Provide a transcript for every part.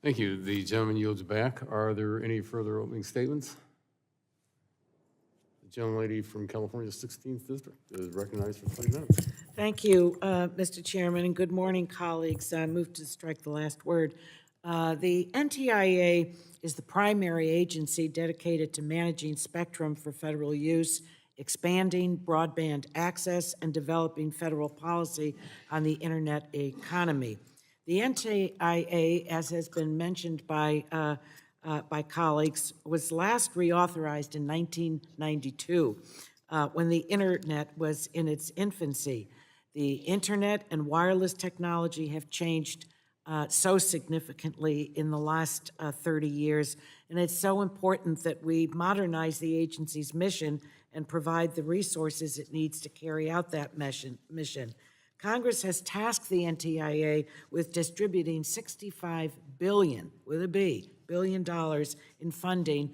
Thank you. The gentleman yields back. Are there any further opening statements? The gentlelady from California's 16th District is recognized for 20 minutes. Thank you, Mr. Chairman, and good morning, colleagues. I move to strike the last word. The NTIA is the primary agency dedicated to managing spectrum for federal use, expanding broadband access, and developing federal policy on the internet economy. The NTIA, as has been mentioned by colleagues, was last reauthorized in 1992 when the internet was in its infancy. The internet and wireless technology have changed so significantly in the last 30 years, and it's so important that we modernize the agency's mission and provide the resources it needs to carry out that mission. Congress has tasked the NTIA with distributing $65 billion, with a B, $billion in funding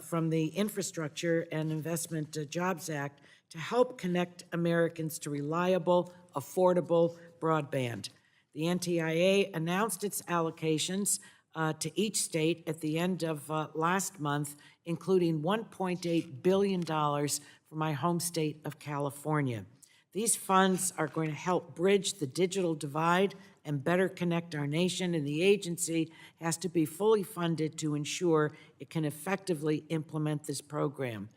from the Infrastructure and Investment Jobs Act to help connect Americans to reliable, affordable broadband. The NTIA announced its allocations to each state at the end of last month, including $1.8 billion for my home state of California. These funds are going to help bridge the digital divide and better connect our nation, and the agency has to be fully funded to ensure it can effectively implement this program.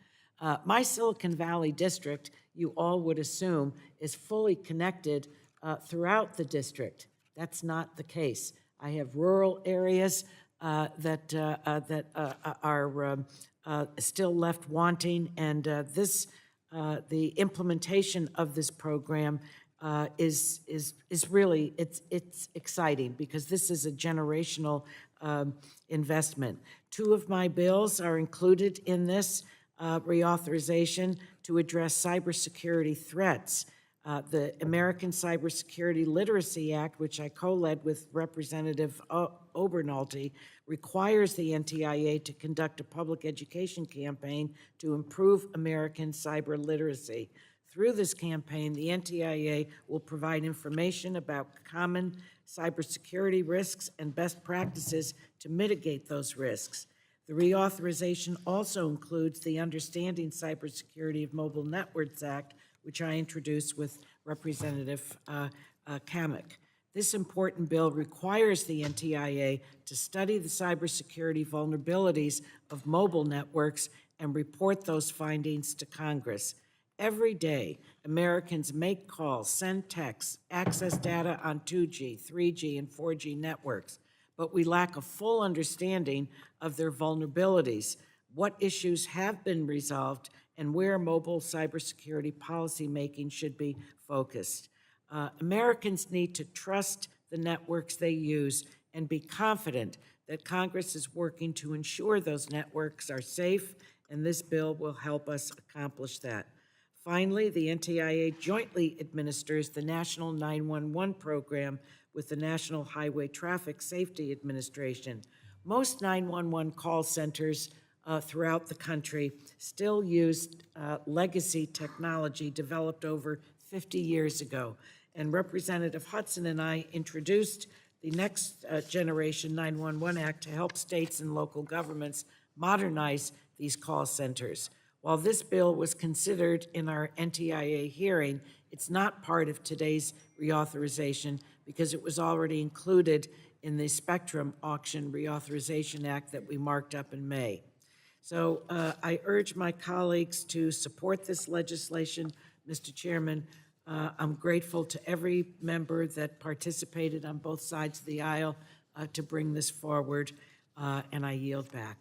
My Silicon Valley district, you all would assume, is fully connected throughout the district. That's not the case. I have rural areas that are still left wanting, and the implementation of this program is really it's exciting because this is a generational investment. Two of my bills are included in this reauthorization to address cybersecurity threats. The American Cybersecurity Literacy Act, which I co-led with Representative Obernolte, requires the NTIA to conduct a public education campaign to improve American cyber literacy. Through this campaign, the NTIA will provide information about common cybersecurity risks and best practices to mitigate those risks. The reauthorization also includes the Understanding Cybersecurity of Mobile Networks Act, which I introduced with Representative Kamek. This important bill requires the NTIA to study the cybersecurity vulnerabilities of mobile networks and report those findings to Congress. Every day, Americans make calls, send texts, access data on 2G, 3G, and 4G networks, but we lack a full understanding of their vulnerabilities, what issues have been resolved, and where mobile cybersecurity policymaking should be focused. Americans need to trust the networks they use and be confident that Congress is working to ensure those networks are safe, and this bill will help us accomplish that. Finally, the NTIA jointly administers the National 911 program with the National Highway Traffic Safety Administration. Most 911 call centers throughout the country still use legacy technology developed over 50 years ago. And Representative Hudson and I introduced the Next Generation 911 Act to help states and local governments modernize these call centers. While this bill was considered in our NTIA hearing, it's not part of today's reauthorization because it was already included in the Spectrum Auction Reauthorization Act that we marked up in May. So I urge my colleagues to support this legislation. Mr. Chairman, I'm grateful to every member that participated on both sides of the aisle to bring this forward, and I yield back.